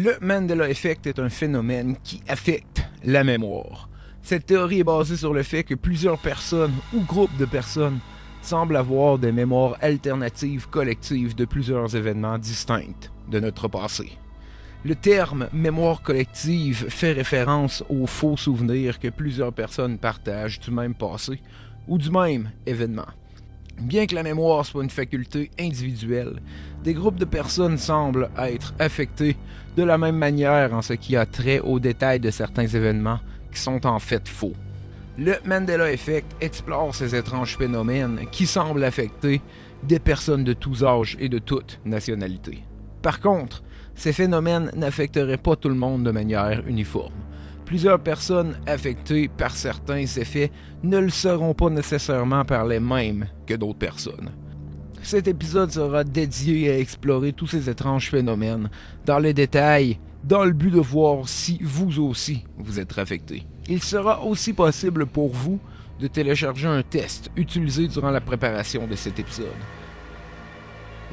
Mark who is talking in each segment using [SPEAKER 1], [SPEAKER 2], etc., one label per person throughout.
[SPEAKER 1] Le Mandela Effect est un phénomène qui affecte la mémoire. Cette théorie est basée sur le fait que plusieurs personnes ou groupes de personnes semblent avoir des mémoires alternatives collectives de plusieurs événements distincts de notre passé. Le terme mémoire collective fait référence aux faux souvenirs que plusieurs personnes partagent du même passé ou du même événement. Bien que la mémoire soit une faculté individuelle, des groupes de personnes semblent être affectés de la même manière en ce qui a trait aux détails de certains événements qui sont en fait faux. Le Mandela Effect explore ces étranges phénomènes qui semblent affecter des personnes de tous âges et de toutes nationalités. Par contre, ces phénomènes n'affecteraient pas tout le monde de manière uniforme. Plusieurs personnes affectées par certains effets ne le seront pas nécessairement par les mêmes que d'autres personnes. Cet épisode sera dédié à explorer tous ces étranges phénomènes dans les détails, dans le but de voir si vous aussi vous êtes affecté. Il sera aussi possible pour vous de télécharger un test utilisé durant la préparation de cet épisode.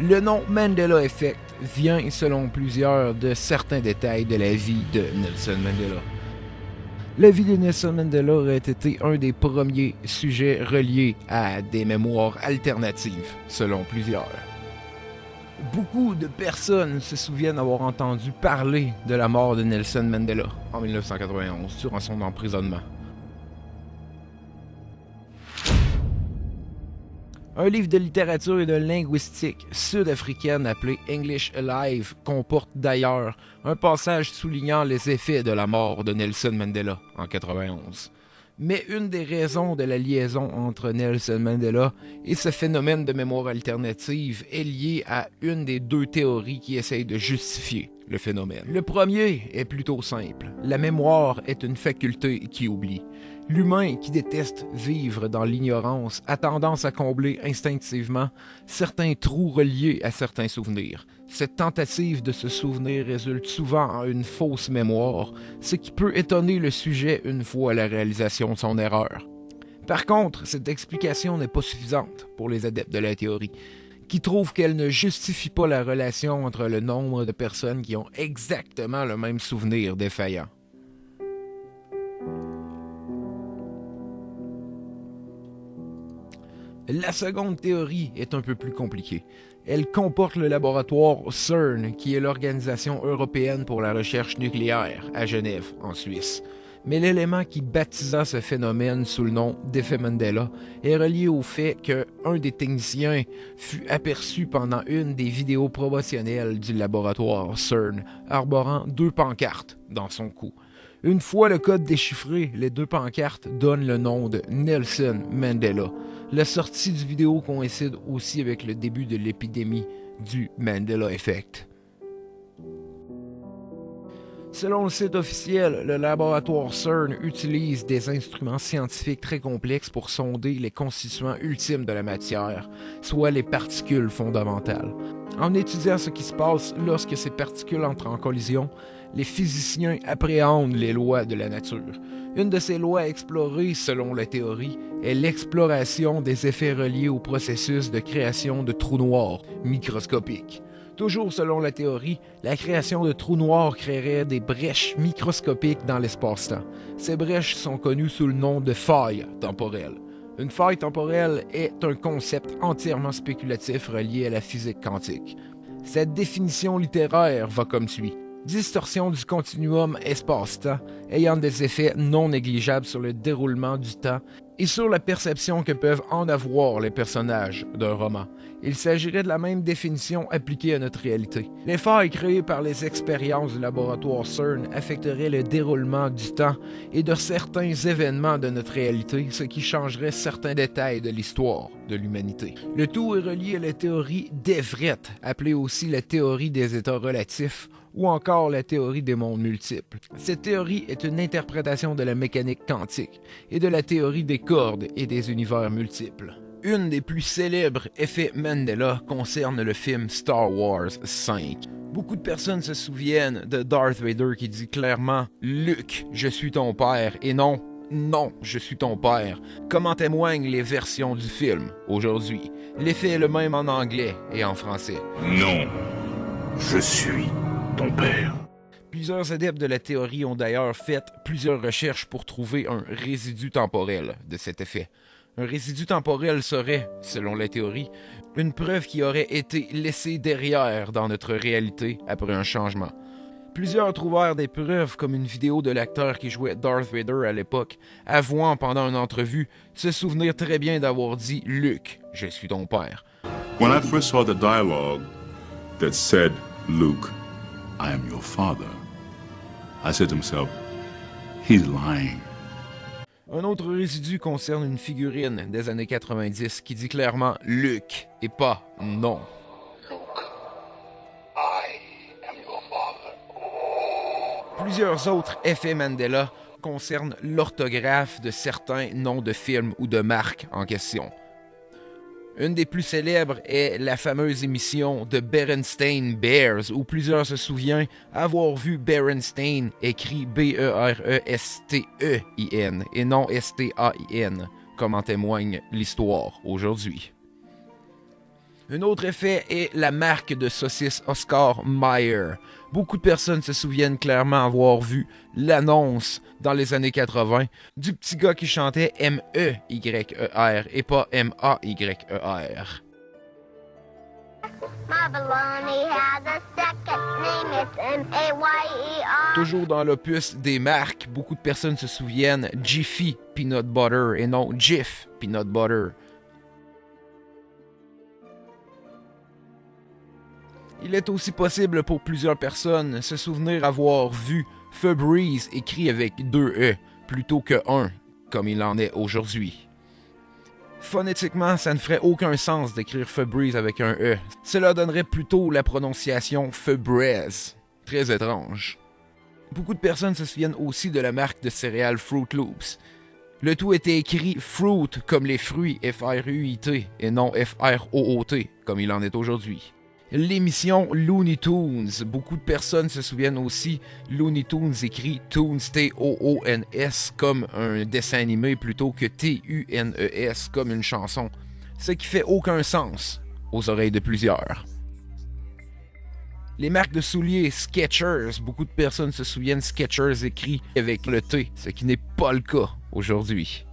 [SPEAKER 1] Le nom Mandela Effect vient, selon plusieurs, de certains détails de la vie de Nelson Mandela. La vie de Nelson Mandela aurait été un des premiers sujets reliés à des mémoires alternatives, selon plusieurs. Beaucoup de personnes se souviennent avoir entendu parler de la mort de Nelson Mandela en 1991 durant son emprisonnement. Un livre de littérature et de linguistique sud-africaine appelé English Alive comporte d'ailleurs un passage soulignant les effets de la mort de Nelson Mandela en 1991. Mais une des raisons de la liaison entre Nelson Mandela et ce phénomène de mémoire alternative est liée à une des deux théories qui essayent de justifier le phénomène. Le premier est plutôt simple. La mémoire est une faculté qui oublie. L'humain qui déteste vivre dans l'ignorance a tendance à combler instinctivement certains trous reliés à certains souvenirs. Cette tentative de se souvenir résulte souvent en une fausse mémoire, ce qui peut étonner le sujet une fois la réalisation de son erreur. Par contre, cette explication n'est pas suffisante pour les adeptes de la théorie, qui trouvent qu'elle ne justifie pas la relation entre le nombre de personnes qui ont exactement le même souvenir défaillant. La seconde théorie est un peu plus compliquée. Elle comporte le laboratoire CERN, qui est l'Organisation européenne pour la recherche nucléaire, à Genève, en Suisse. Mais l'élément qui baptisa ce phénomène sous le nom d'effet Mandela est relié au fait qu'un des techniciens fut aperçu pendant une des vidéos promotionnelles du laboratoire CERN, arborant 2 pancartes dans son cou. Une fois le code déchiffré, les 2 pancartes donnent le nom de Nelson Mandela. La sortie du vidéo coïncide aussi avec le début de l'épidémie du Mandela Effect. Selon le site officiel, le laboratoire CERN utilise des instruments scientifiques très complexes pour sonder les constituants ultimes de la matière, soit les particules fondamentales. En étudiant ce qui se passe lorsque ces particules entrent en collision, les physiciens appréhendent les lois de la nature. Une de ces lois explorées, selon la théorie, est l'exploration des effets reliés au processus de création de trous noirs microscopiques. Toujours selon la théorie, la création de trous noirs créerait des brèches microscopiques dans l'espace-temps. Ces brèches sont connues sous le nom de failles temporelles. Une faille temporelle est un concept entièrement spéculatif relié à la physique quantique. Cette définition littéraire va comme suit. Distorsion du continuum espace-temps ayant des effets non négligeables sur le déroulement du temps et sur la perception que peuvent en avoir les personnages d'un roman. Il s'agirait de la même définition appliquée à notre réalité. Les failles créées par les expériences du laboratoire CERN affecteraient le déroulement du temps et de certains événements de notre réalité, ce qui changerait certains détails de l'histoire de l'humanité. Le tout est relié à la théorie d'Everett, appelée aussi la théorie des états relatifs, ou encore la théorie des mondes multiples. Cette théorie est une interprétation de la mécanique quantique et de la théorie des cordes et des univers multiples. Une des plus célèbres effets Mandela concerne le film Star Wars 5. Beaucoup de personnes se souviennent de Darth Vader qui dit clairement « Luke, je suis ton père » et non « Non, je suis ton père », comme en témoignent les versions du film aujourd'hui. L'effet est le même en anglais et en français.
[SPEAKER 2] Non, je suis ton père.
[SPEAKER 1] Plusieurs adeptes de la théorie ont d'ailleurs fait plusieurs recherches pour trouver un résidu temporel de cet effet. Un résidu temporel serait, selon la théorie, une preuve qui aurait été laissée derrière dans notre réalité après un changement. Plusieurs trouvèrent des preuves comme une vidéo de l'acteur qui jouait Darth Vader à l'époque, avouant pendant une entrevue se souvenir très bien d'avoir dit « Luke, je suis ton père ».
[SPEAKER 2] When I first saw the dialogue that said, Luke, I am your father, I said to myself, he's lying.
[SPEAKER 1] Un autre résidu concerne une figurine des années 90 qui dit clairement « Luke » et pas « non ». Plusieurs autres effets Mandela concernent l'orthographe de certains noms de films ou de marques en question. Une des plus célèbres est la fameuse émission de Berenstain Bears, où plusieurs se souviennent avoir vu Berenstain écrit B-E-R-E-S-T-E-I-N et non S-T-A-I-N, comme en témoigne l'histoire aujourd'hui. Un autre effet est la marque de saucisse Oscar Mayer. Beaucoup de personnes se souviennent clairement avoir vu l'annonce dans les années 80 du petit gars qui chantait M-E-Y-E-R et pas M-A-Y-E-R. Toujours dans l'opus des marques, beaucoup de personnes se souviennent Jiffy Peanut Butter et non Jif Peanut Butter. Il est aussi possible pour plusieurs personnes se souvenir avoir vu Febreze écrit avec 2 E plutôt que 1, comme il en est aujourd'hui. Phonétiquement, ça ne ferait aucun sens d'écrire Febreze avec un E. Cela donnerait plutôt la prononciation Febreze. Très étrange. Beaucoup de personnes se souviennent aussi de la marque de céréales Fruit Loops. Le tout était écrit Fruit comme les fruits F-R-U-I-T et non F-R-O-O-T comme il en est aujourd'hui. L'émission Looney Tunes. Beaucoup de personnes se souviennent aussi Looney Tunes écrit Toons T-O-O-N-S comme un dessin animé plutôt que T-U-N-E-S comme une chanson. Ce qui fait aucun sens aux oreilles de plusieurs. Les marques de souliers Skechers. Beaucoup de personnes se souviennent Skechers écrit avec le T, ce qui n'est pas le cas aujourd'hui.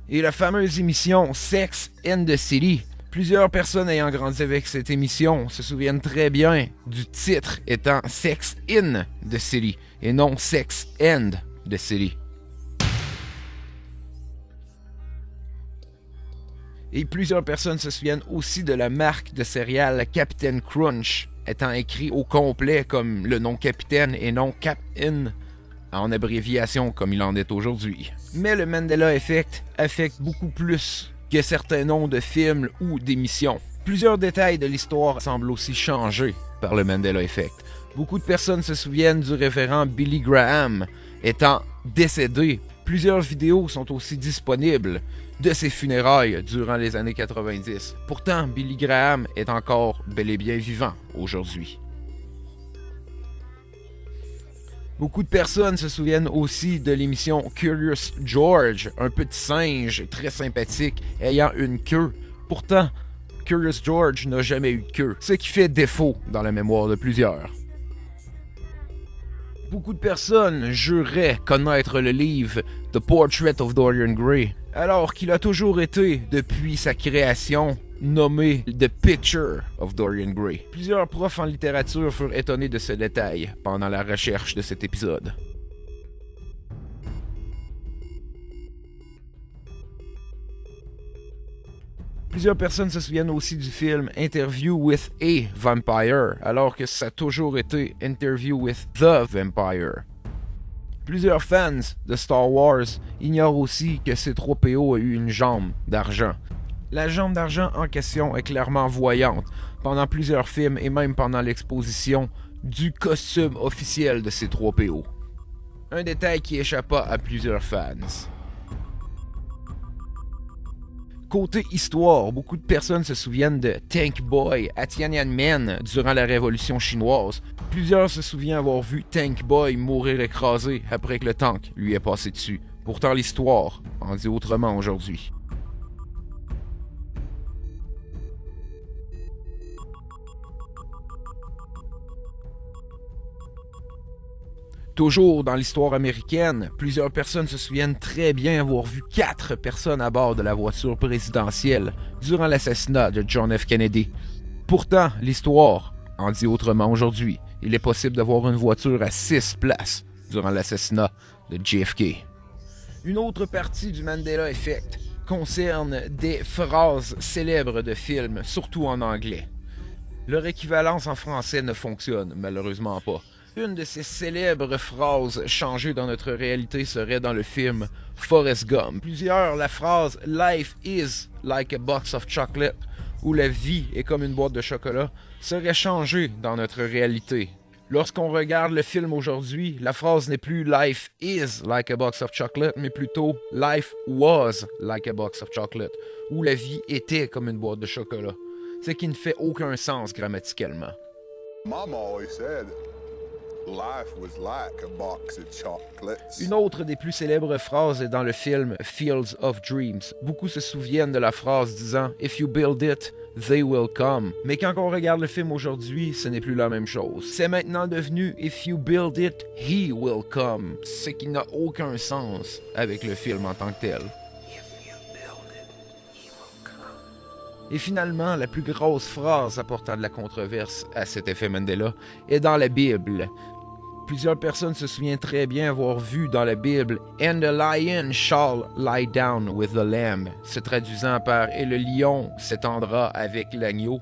[SPEAKER 1] Et la fameuse émission Sex and the City. Plusieurs personnes ayant grandi avec cette émission se souviennent très bien du titre étant Sex in the City et non Sex and the City. Et plusieurs personnes se souviennent aussi de la marque de céréales Captain Crunch étant écrit au complet comme le nom Capitaine et non Cap-In en abréviation comme il en est aujourd'hui. Mais le Mandela Effect affecte beaucoup plus que certains noms de films ou d'émissions. Plusieurs détails de l'histoire semblent aussi changer par le Mandela Effect. Beaucoup de personnes se souviennent du révérend Billy Graham étant décédé. Plusieurs vidéos sont aussi disponibles de ses funérailles durant les années 90. Pourtant, Billy Graham est encore bel et bien vivant aujourd'hui. Beaucoup de personnes se souviennent aussi de l'émission Curious George, un petit singe très sympathique ayant une queue. Pourtant, Curious George n'a jamais eu de queue, ce qui fait défaut dans la mémoire de plusieurs. Beaucoup de personnes jureraient connaître le livre The Portrait of Dorian Gray, alors qu'il a toujours été, depuis sa création, nommé The Picture of Dorian Gray. Plusieurs profs en littérature furent étonnés de ce détail pendant la recherche de cet épisode. Plusieurs personnes se souviennent aussi du film Interview with a Vampire, alors que ça a toujours été Interview with the Vampire. Plusieurs fans de Star Wars ignorent aussi que C-3PO a eu une jambe d'argent. La jambe d'argent en question est clairement voyante pendant plusieurs films et même pendant l'exposition du costume officiel de C-3PO. Un détail qui échappa à plusieurs fans. Côté histoire, beaucoup de personnes se souviennent de Tank Boy à Tiananmen durant la Révolution chinoise. Plusieurs se souviennent avoir vu Tank Boy mourir écrasé après que le tank lui ait passé dessus. Pourtant l'histoire en dit autrement aujourd'hui. Toujours dans l'histoire américaine, plusieurs personnes se souviennent très bien avoir vu 4 personnes à bord de la voiture présidentielle durant l'assassinat de John F. Kennedy. Pourtant, l'histoire en dit autrement aujourd'hui. Il est possible d'avoir une voiture à 6 places durant l'assassinat de JFK. Une autre partie du Mandela Effect concerne des phrases célèbres de films, surtout en anglais. Leur équivalence en français ne fonctionne malheureusement pas. Une de ces célèbres phrases changées dans notre réalité serait dans le film Forrest Gump. Plusieurs, la phrase « Life is like a box of chocolate » ou « La vie est comme une boîte de chocolat » serait changée dans notre réalité. Lorsqu'on regarde le film aujourd'hui, la phrase n'est plus « Life is like a box of chocolate » mais plutôt « Life was like a box of chocolate » ou « La vie était comme une boîte de chocolat », ce qui ne fait aucun sens grammaticalement.
[SPEAKER 3] Mom always said life was like a box of chocolates.
[SPEAKER 1] Une autre des plus célèbres phrases est dans le film Fields of Dreams. Beaucoup se souviennent de la phrase disant « If you build it, they will come ». Mais quand on regarde le film aujourd'hui, ce n'est plus la même chose. C'est maintenant devenu « If you build it, he will come », ce qui n'a aucun sens avec le film en tant que tel. Et finalement, la plus grosse phrase apportant de la controverse à cet effet Mandela est dans la Bible. Plusieurs personnes se souviennent très bien avoir vu dans la Bible « And the lion shall lie down with the lamb », se traduisant par « Et le lion s'étendra avec l'agneau ».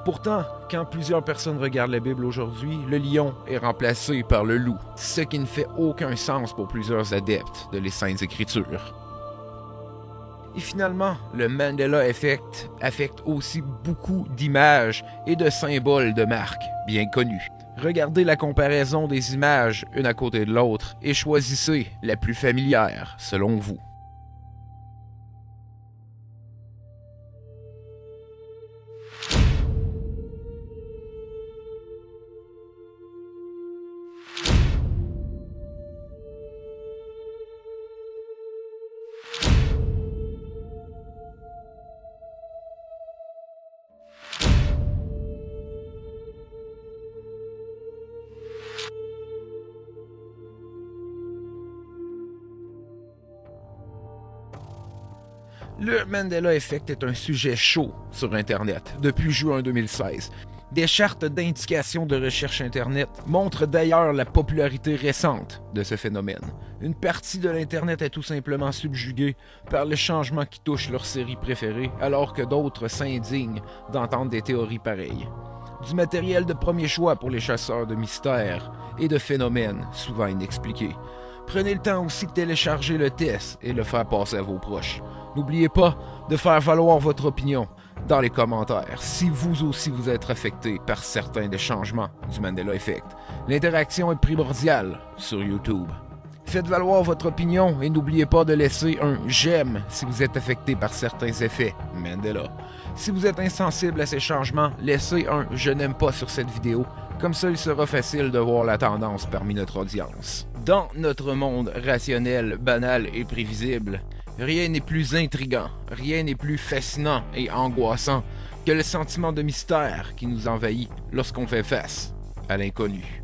[SPEAKER 1] Pourtant, quand plusieurs personnes regardent la Bible aujourd'hui, le lion est remplacé par le loup, ce qui ne fait aucun sens pour plusieurs adeptes de les Saintes Écritures. Et finalement, le Mandela Effect affecte aussi beaucoup d'images et de symboles de marques bien connus. Regardez la comparaison des images une à côté de l'autre et choisissez la plus familière selon vous. Le Mandela Effect est un sujet chaud sur Internet depuis juin 2016. Des chartes d'indication de recherche Internet montrent d'ailleurs la popularité récente de ce phénomène. Une partie de l'Internet est tout simplement subjuguée par les changements qui touchent leur série préférée, alors que d'autres s'indignent d'entendre des théories pareilles. Du matériel de premier choix pour les chasseurs de mystères et de phénomènes souvent inexpliqués. Prenez le temps aussi de télécharger le test et le faire passer à vos proches. N'oubliez pas de faire valoir votre opinion dans les commentaires si vous aussi vous êtes affecté par certains des changements du Mandela Effect. L'interaction est primordiale sur YouTube. Faites valoir votre opinion et n'oubliez pas de laisser un « j'aime » si vous êtes affecté par certains effets Mandela. Si vous êtes insensible à ces changements, laissez un « je n'aime pas » sur cette vidéo. Comme ça, il sera facile de voir la tendance parmi notre audience. Dans notre monde rationnel, banal et prévisible, rien n'est plus intriguant, rien n'est plus fascinant et angoissant que le sentiment de mystère qui nous envahit lorsqu'on fait face à l'inconnu.